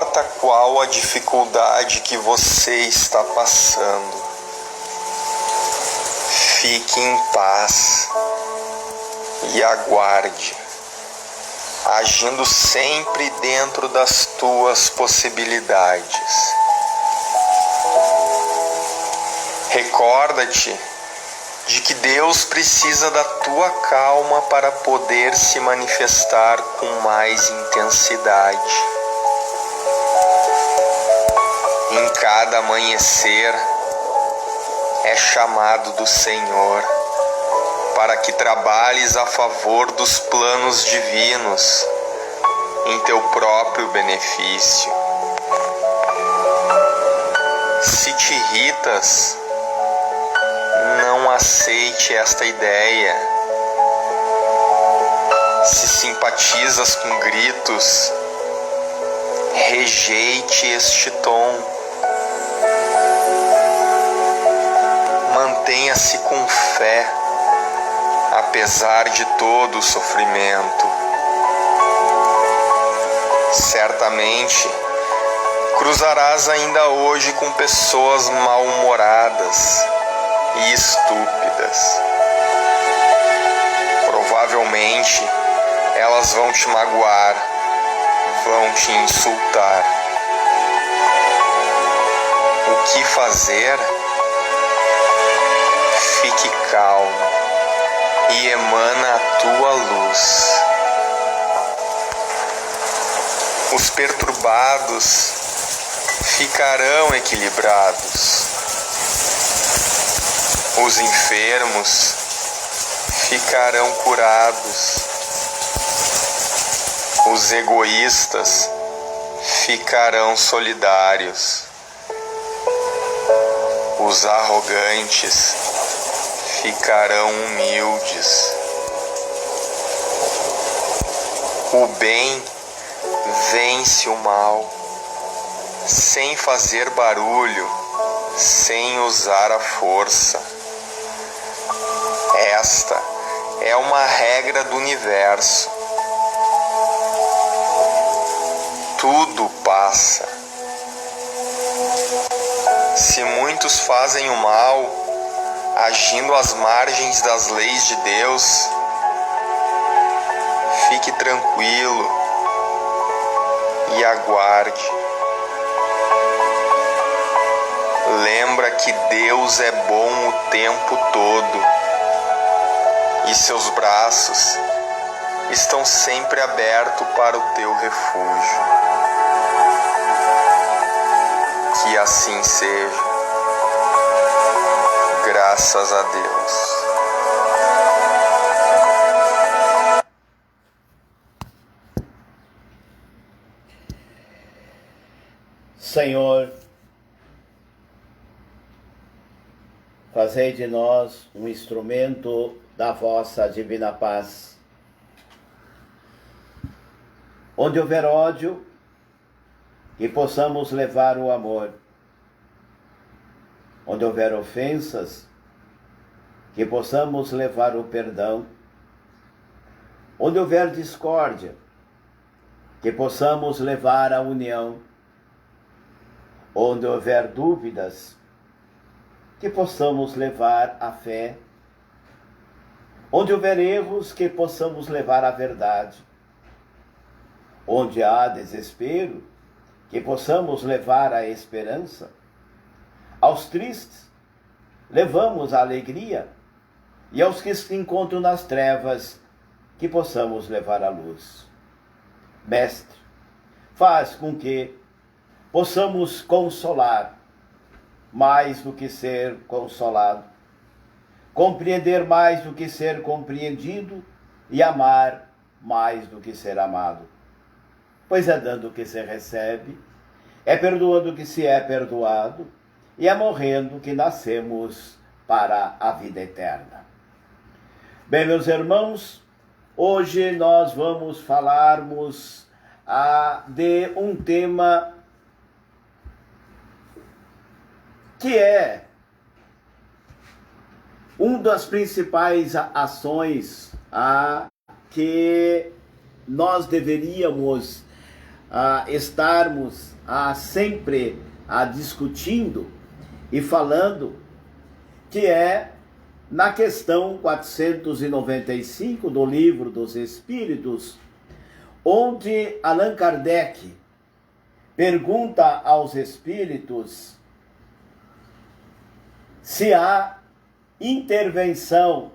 importa qual a dificuldade que você está passando, fique em paz e aguarde, agindo sempre dentro das tuas possibilidades. Recorda-te de que Deus precisa da tua calma para poder se manifestar com mais intensidade. Em cada amanhecer é chamado do Senhor para que trabalhes a favor dos planos divinos em teu próprio benefício. Se te irritas, não aceite esta ideia. Se simpatizas com gritos, rejeite este tom. Mantenha-se com fé, apesar de todo o sofrimento. Certamente, cruzarás ainda hoje com pessoas mal-humoradas e estúpidas. Provavelmente elas vão te magoar, vão te insultar. O que fazer? Fique calmo e emana a tua luz. Os perturbados ficarão equilibrados. Os enfermos ficarão curados. Os egoístas ficarão solidários. Os arrogantes ficarão humildes. O bem vence o mal, sem fazer barulho, sem usar a força. Esta é uma regra do universo. Tudo passa. Se muitos fazem o mal, agindo às margens das leis de Deus, fique tranquilo e aguarde. Lembra que Deus é bom o tempo todo e seus braços estão sempre abertos para o teu refúgio. Que assim seja. Graças a Deus. Senhor, fazei de nós um instrumento da vossa divina paz. Onde houver ódio, que possamos levar o amor. Onde houver ofensas, que possamos levar o perdão. Onde houver discórdia, que possamos levar a união. Onde houver dúvidas, que possamos levar a fé. Onde houver erros, que possamos levar a verdade. Onde há desespero, que possamos levar a esperança. Aos tristes, levamos a alegria, e aos que se encontram nas trevas, que possamos levar a luz. Mestre, faz com que possamos consolar mais do que ser consolado, compreender mais do que ser compreendido e amar mais do que ser amado. Pois é dando que se recebe, é perdoando que se é perdoado, e é morrendo que nascemos para a vida eterna. Bem, meus irmãos, hoje nós vamos falarmos de um tema que é uma das principais ações que nós deveríamos estarmos sempre discutindo e falando, que é na questão 495 do Livro dos Espíritos, onde Allan Kardec pergunta aos espíritos se há intervenção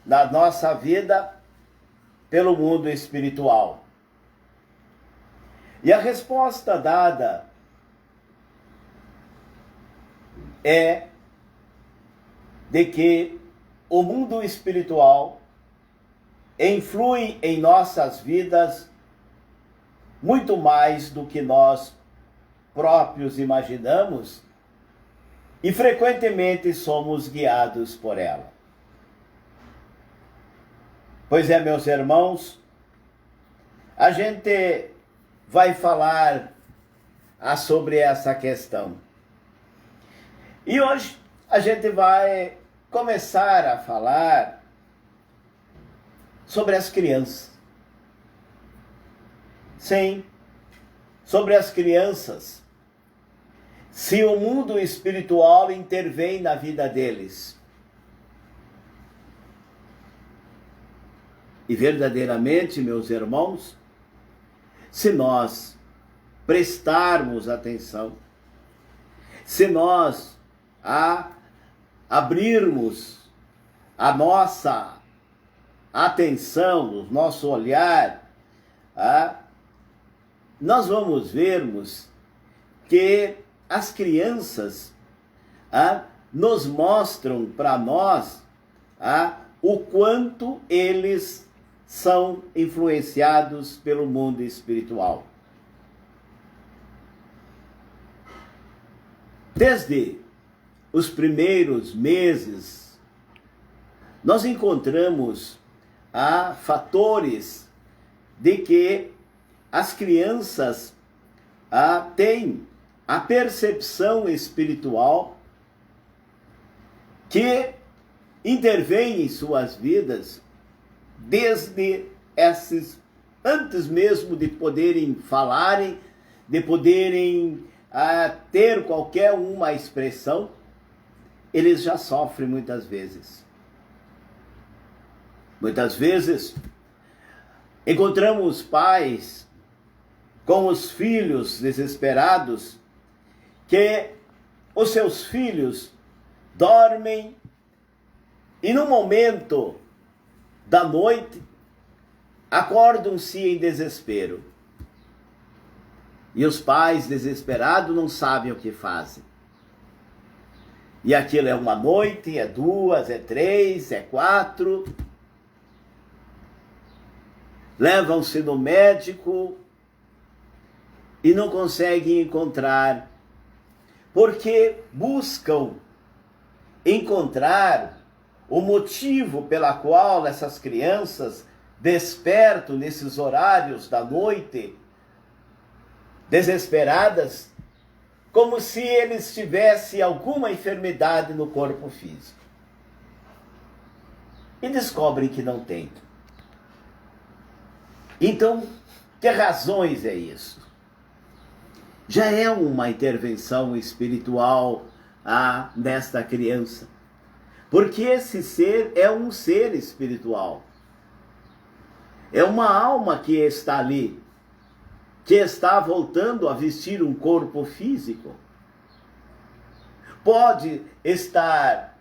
na nossa vida pelo mundo espiritual. E a resposta dada é de que o mundo espiritual influi em nossas vidas muito mais do que nós próprios imaginamos e frequentemente somos guiados por ela. Pois é, meus irmãos, a gente vai falar sobre essa questão. E hoje a gente vai começar a falar sobre as crianças. Sim, sobre as crianças. Se o mundo espiritual intervém na vida deles. E verdadeiramente, meus irmãos, se nós prestarmos atenção, se nós abrirmos a nossa atenção, o nosso olhar, nós vamos vermos que as crianças nos mostram para nós o quanto eles são influenciados pelo mundo espiritual. Desde os primeiros meses, nós encontramos fatores de que as crianças têm a percepção espiritual que intervém em suas vidas desde antes mesmo de poderem falarem, de poderem ter qualquer uma expressão, eles já sofrem muitas vezes. Muitas vezes encontramos pais com os filhos desesperados, que os seus filhos dormem e no momento da noite acordam-se em desespero. E os pais desesperados não sabem o que fazem. E aquilo é uma noite, é duas, é três, é quatro. Levam-se no médico e não conseguem encontrar, porque buscam encontrar o motivo pela qual essas crianças despertam nesses horários da noite, desesperadas, como se eles tivessem alguma enfermidade no corpo físico. E descobrem que não tem. Então, que razões é isso? Já é uma intervenção espiritual nesta criança. Porque esse ser é um ser espiritual. É uma alma que está ali, que está voltando a vestir um corpo físico. Pode estar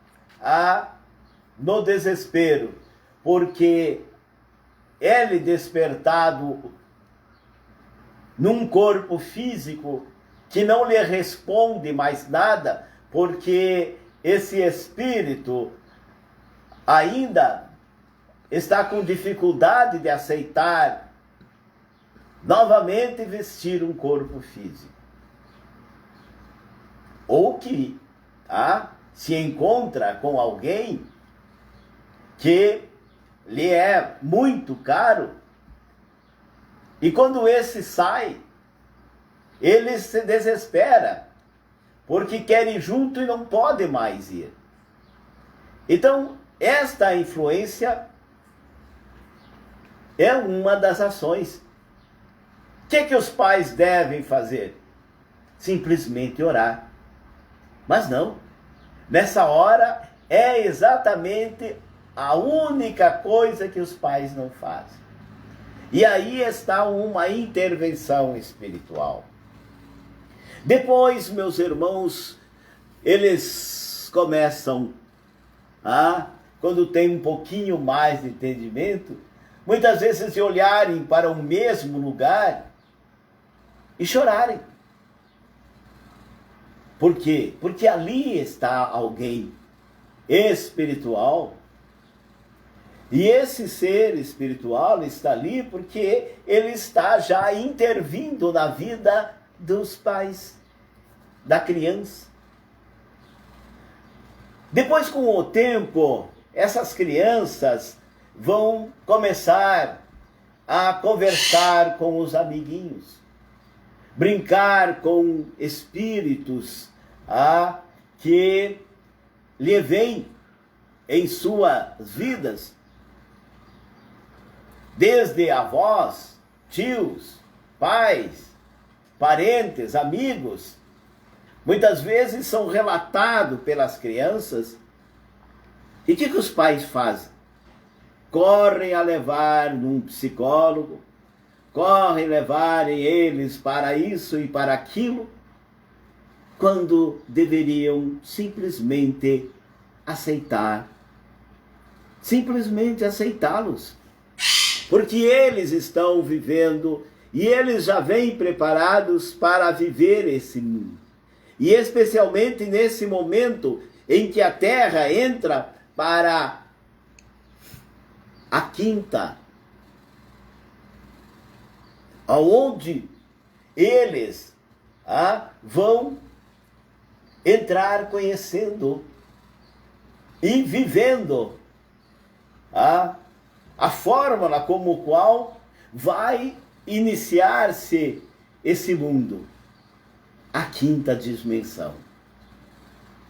no desespero, porque ele despertado num corpo físico que não lhe responde mais nada, porque esse espírito ainda está com dificuldade de aceitar novamente vestir um corpo físico. Ou que se encontra com alguém que lhe é muito caro, e quando esse sai, ele se desespera, porque quer ir junto e não pode mais ir. Então, esta influência é uma das ações que os pais devem fazer? Simplesmente orar. Mas não. Nessa hora é exatamente a única coisa que os pais não fazem. E aí está uma intervenção espiritual. Depois, meus irmãos, eles começam quando tem um pouquinho mais de entendimento, muitas vezes de olharem para o mesmo lugar e chorarem. Por quê? Porque ali está alguém espiritual. E esse ser espiritual está ali porque ele está já intervindo na vida dos pais, da criança. Depois, com o tempo, essas crianças vão começar a conversar com os amiguinhos, brincar com espíritos que lhe vêm em suas vidas, desde avós, tios, pais, parentes, amigos. Muitas vezes são relatados pelas crianças. E o que os pais fazem? Correm a levar num psicólogo, correm levarem eles para isso e para aquilo, quando deveriam simplesmente aceitar. Simplesmente aceitá-los. Porque eles estão vivendo e eles já vêm preparados para viver esse mundo. E especialmente nesse momento em que a Terra entra para a quinta, aonde eles vão entrar conhecendo e vivendo a fórmula como qual vai iniciar-se esse mundo, a quinta dimensão.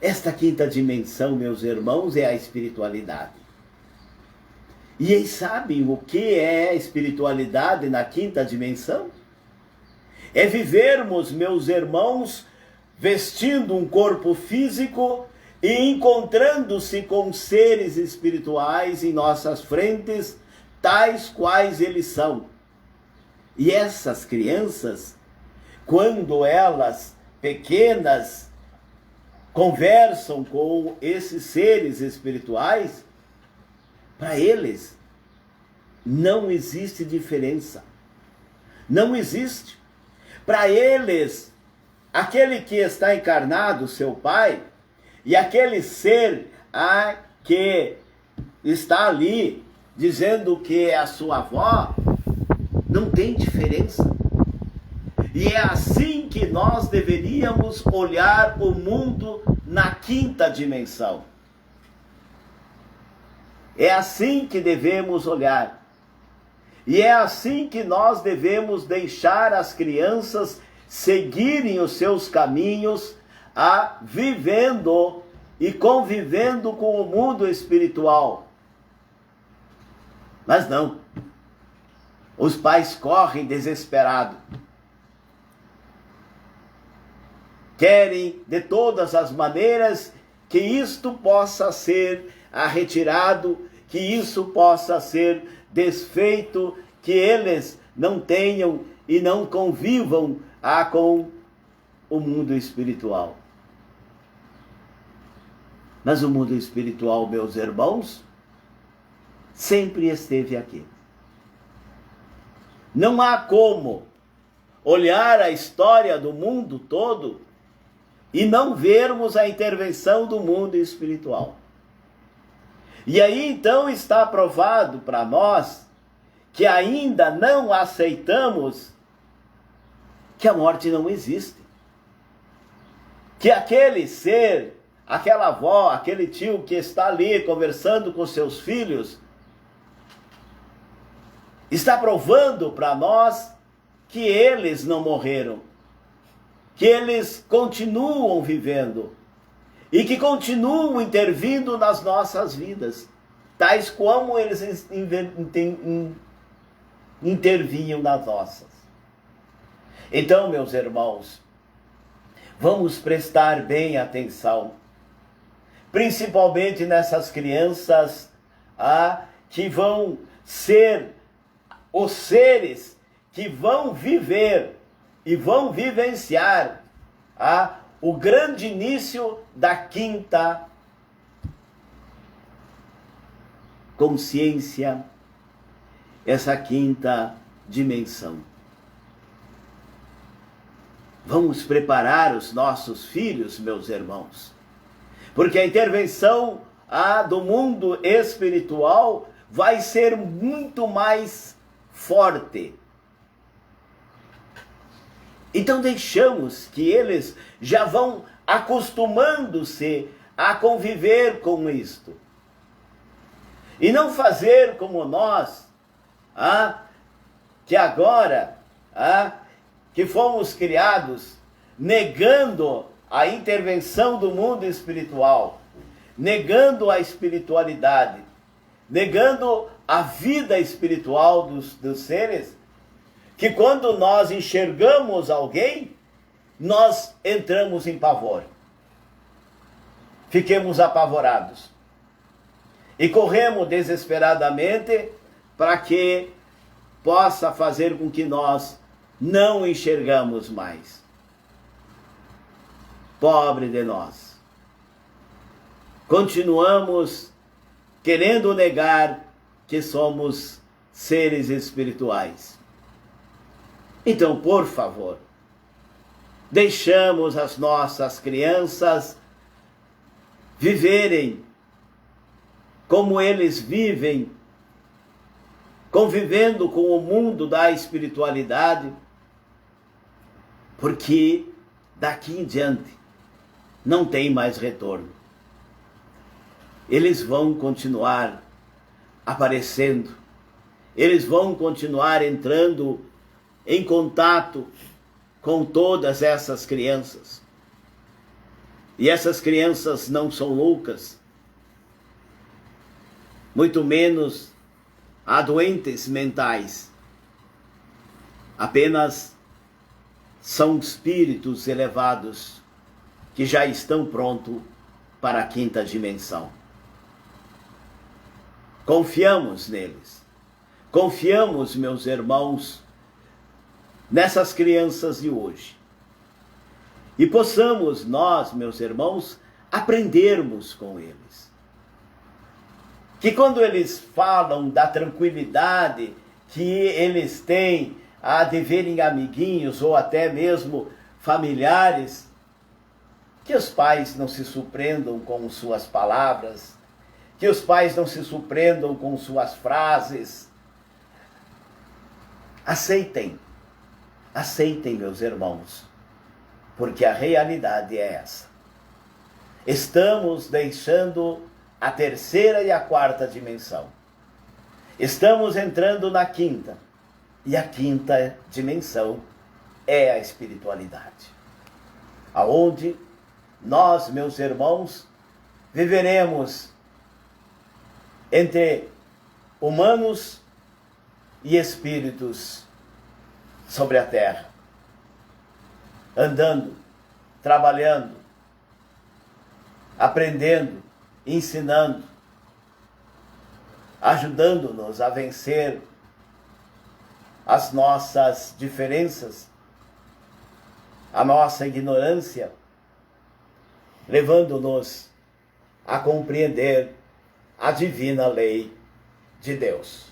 Esta quinta dimensão, meus irmãos, é a espiritualidade. E eles sabem o que é a espiritualidade na quinta dimensão? É vivermos, meus irmãos, vestindo um corpo físico e encontrando-se com seres espirituais em nossas frentes, tais quais eles são. E essas crianças, quando elas, pequenas, conversam com esses seres espirituais, para eles não existe diferença. Não existe. Para eles, aquele que está encarnado, seu pai, e aquele ser que está ali dizendo que é a sua avó, não tem diferença. E é assim que nós deveríamos olhar o mundo na quinta dimensão. É assim que devemos olhar. E é assim que nós devemos deixar as crianças seguirem os seus caminhos, vivendo e convivendo com o mundo espiritual. Mas não. Os pais correm desesperados. Querem de todas as maneiras que isto possa ser retirado, que isso possa ser desfeito, que eles não tenham e não convivam com o mundo espiritual. Mas o mundo espiritual, meus irmãos, sempre esteve aqui. Não há como olhar a história do mundo todo e não vermos a intervenção do mundo espiritual. E aí então está provado para nós que ainda não aceitamos que a morte não existe. Que aquele ser, aquela avó, aquele tio que está ali conversando com seus filhos, está provando para nós que eles não morreram, que eles continuam vivendo e que continuam intervindo nas nossas vidas, tais como eles intervinham nas nossas. Então, meus irmãos, vamos prestar bem atenção, principalmente nessas crianças que vão ser os seres que vão viver e vão vivenciar o grande início da quinta consciência, essa quinta dimensão. Vamos preparar os nossos filhos, meus irmãos, porque a intervenção do mundo espiritual vai ser muito mais forte. Então deixamos que eles já vão acostumando-se a conviver com isto. E não fazer como nós, que agora, que fomos criados negando a intervenção do mundo espiritual, negando a espiritualidade, negando a vida espiritual dos seres, que quando nós enxergamos alguém, nós entramos em pavor. Fiquemos apavorados. E corremos desesperadamente para que possa fazer com que nós não enxergamos mais. Pobre de nós. Continuamos querendo negar que somos seres espirituais. Então, por favor, deixamos as nossas crianças viverem como eles vivem, convivendo com o mundo da espiritualidade, porque daqui em diante não tem mais retorno. Eles vão continuar aparecendo, eles vão continuar entrando em contato com todas essas crianças. E essas crianças não são loucas, muito menos doentes mentais. Apenas são espíritos elevados que já estão prontos para a quinta dimensão. Confiamos neles. Confiamos, meus irmãos, nessas crianças de hoje. E possamos nós, meus irmãos, aprendermos com eles. Que quando eles falam da tranquilidade que eles têm de verem amiguinhos ou até mesmo familiares, que os pais não se surpreendam com suas palavras, que os pais não se surpreendam com suas frases. Aceitem, meus irmãos, porque a realidade é essa. Estamos deixando a terceira e a quarta dimensão. Estamos entrando na quinta, e a quinta dimensão é a espiritualidade, aonde nós, meus irmãos, viveremos entre humanos e espíritos sobre a terra, andando, trabalhando, aprendendo, ensinando, ajudando-nos a vencer as nossas diferenças, a nossa ignorância, levando-nos a compreender a divina lei de Deus.